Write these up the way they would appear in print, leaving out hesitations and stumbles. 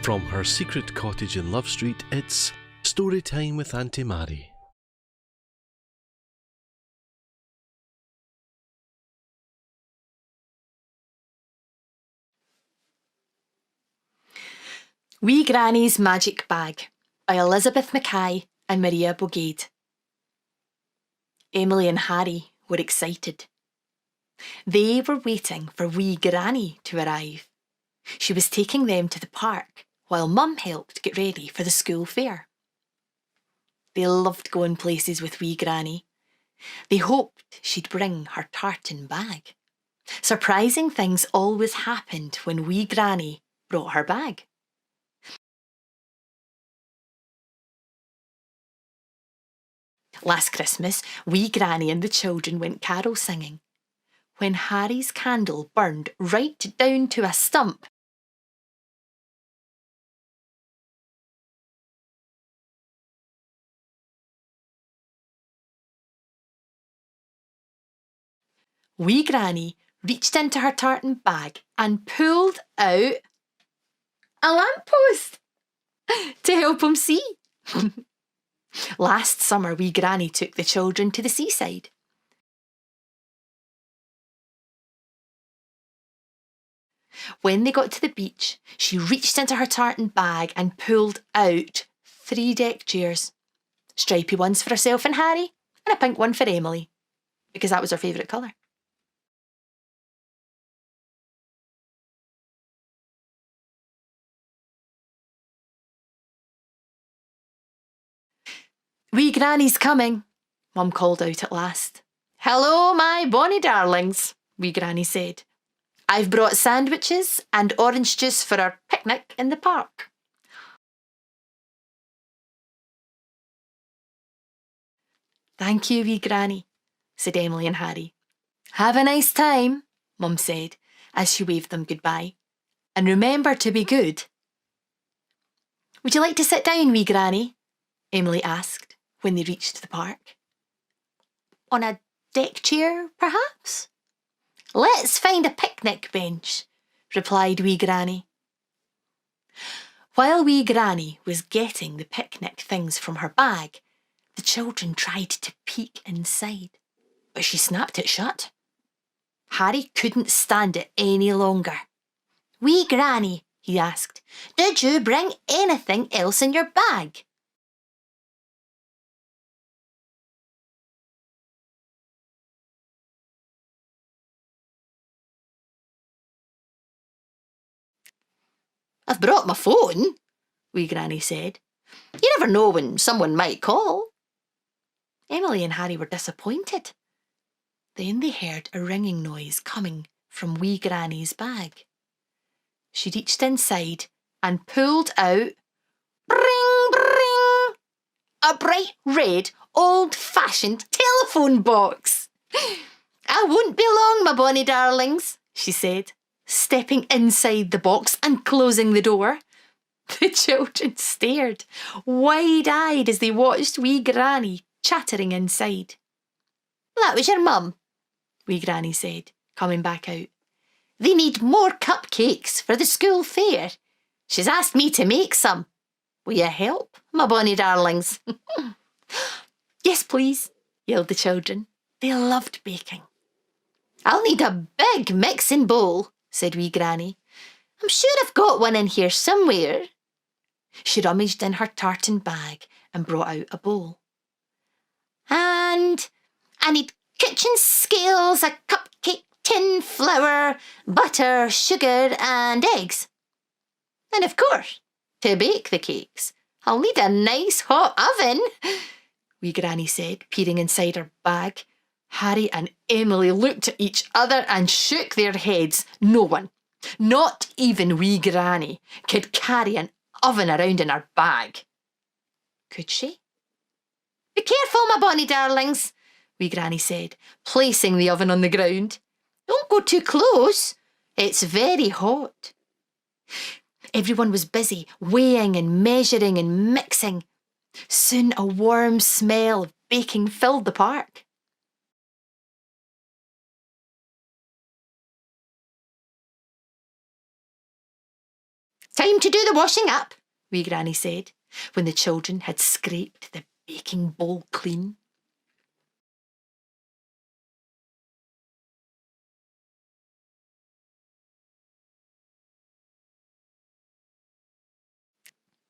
From her secret cottage in Love Street, it's Storytime with Auntie Mairi. Wee Granny's Magic Bag by Elizabeth MacKay and Maria Bogade. Emily and Harry were excited. They were waiting for Wee Granny to arrive. She was taking them to the park while Mum helped get ready for the school fair. They loved going places with Wee Granny. They hoped she'd bring her tartan bag. Surprising things always happened when Wee Granny brought her bag. Last Christmas, Wee Granny and the children went carol singing. When Harry's candle burned right down to a stump, Wee Granny reached into her tartan bag and pulled out a lamppost to help him see. Last summer, Wee Granny took the children to the seaside. When they got to the beach, she reached into her tartan bag and pulled out 3 deck chairs. Stripy ones for herself and Harry, and a pink one for Emily, because that was her favourite colour. Wee Granny's coming, Mum called out at last. Hello, my bonny darlings, Wee Granny said. I've brought sandwiches and orange juice for our picnic in the park. Thank you, Wee Granny, said Emily and Harry. Have a nice time, Mum said as she waved them goodbye. And remember to be good. Would you like to sit down, Wee Granny? Emily asked when they reached the park. On a deck chair, perhaps? Let's find a picnic bench, replied Wee Granny. While Wee Granny was getting the picnic things from her bag, the children tried to peek inside, but she snapped it shut. Harry couldn't stand it any longer. Wee Granny, he asked, did you bring anything else in your bag? I've brought my phone, Wee Granny said. You never know when someone might call. Emily and Harry were disappointed. Then they heard a ringing noise coming from Wee Granny's bag. She reached inside and pulled out, bring, bring, a bright red, old-fashioned telephone box. I won't be long, my bonny darlings, she said, stepping inside the box and closing the door. The children stared, wide-eyed, as they watched Wee Granny chattering inside. That was your mum, Wee Granny said, coming back out. They need more cupcakes for the school fair. She's asked me to make some. Will you help, my bonny darlings? Yes, please, yelled the children. They loved baking. I'll need a big mixing bowl, said Wee Granny. I'm sure I've got one in here somewhere. She rummaged in her tartan bag and brought out a bowl. And I need kitchen scales, a cupcake tin, flour, butter, sugar and eggs. And of course, to bake the cakes, I'll need a nice hot oven, Wee Granny said, peering inside her bag. Harry and Emily looked at each other and shook their heads. No one, not even Wee Granny, could carry an oven around in her bag. Could she? Be careful, my bonny darlings, Wee Granny said, placing the oven on the ground. Don't go too close. It's very hot. Everyone was busy weighing and measuring and mixing. Soon a warm smell of baking filled the park. Time to do the washing up, wee Granny said, when the children had scraped the baking bowl clean.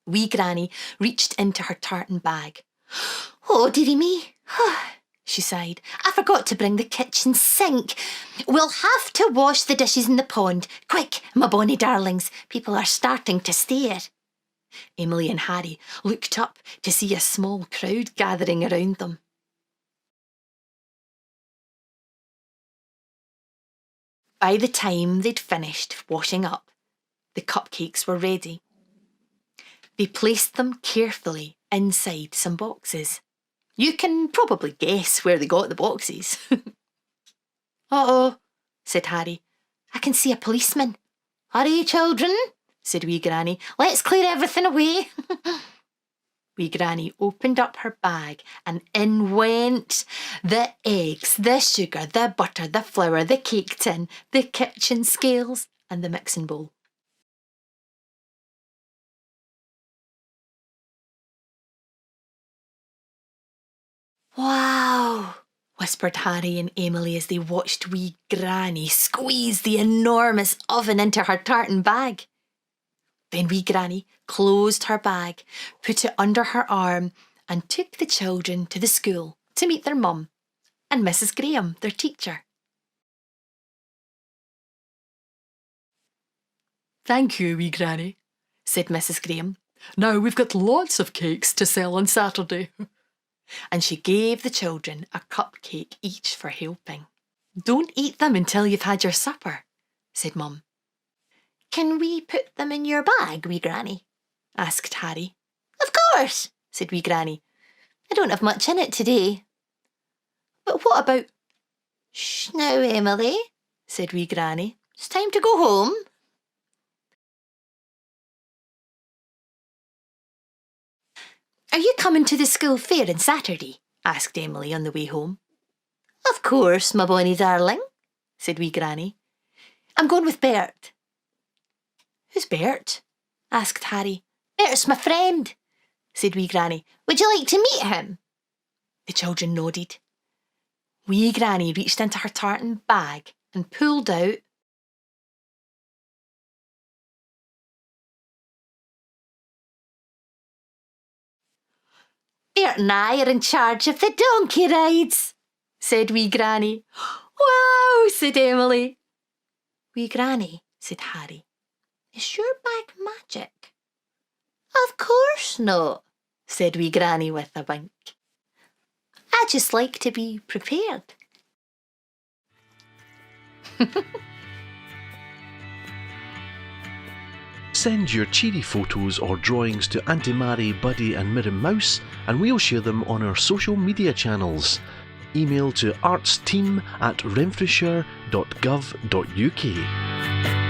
Wee Granny reached into her tartan bag. Oh, dearie me, she sighed. I forgot to bring the kitchen sink. We'll have to wash the dishes in the pond. Quick, my bonny darlings, people are starting to stare. Emily and Harry looked up to see a small crowd gathering around them. By the time they'd finished washing up, the cupcakes were ready. They placed them carefully inside some boxes. You can probably guess where they got the boxes. Uh-oh, said Harry. I can see a policeman. Hurry, children, said wee Granny. Let's clear everything away. Wee Granny opened up her bag and in went the eggs, the sugar, the butter, the flour, the cake tin, the kitchen scales and the mixing bowl. Wow, whispered Harry and Emily as they watched wee Granny squeeze the enormous oven into her tartan bag. Then wee Granny closed her bag, put it under her arm and took the children to the school to meet their mum and Mrs. Graham, their teacher. Thank you, wee Granny, said Mrs. Graham. Now we've got lots of cakes to sell on Saturday. And she gave the children a cupcake each for helping. Don't eat them until you've had your supper, said Mum. Can we put them in your bag, wee Granny? Asked Harry. Of course, said wee Granny. I don't have much in it today. But what about... Shh now, Emily, said wee Granny. It's time to go home. Are you coming to the school fair on Saturday? Asked Emily on the way home. Of course, my bonny darling, said wee Granny. I'm going with Bert. Who's Bert? Asked Harry. Bert's my friend, said wee Granny. Would you like to meet him? The children nodded. Wee Granny reached into her tartan bag and pulled out Bert and I are in charge of the donkey rides, said wee Granny. Wow, said Emily. Wee Granny, said Harry. Is your bag magic? Of course not, said wee Granny with a wink. I just like to be prepared. Send your cheery photos or drawings to Auntie Mairi, Buddy and Mirren Mouse and we'll share them on our social media channels. Email to artsteam@renfrewshire.gov.uk.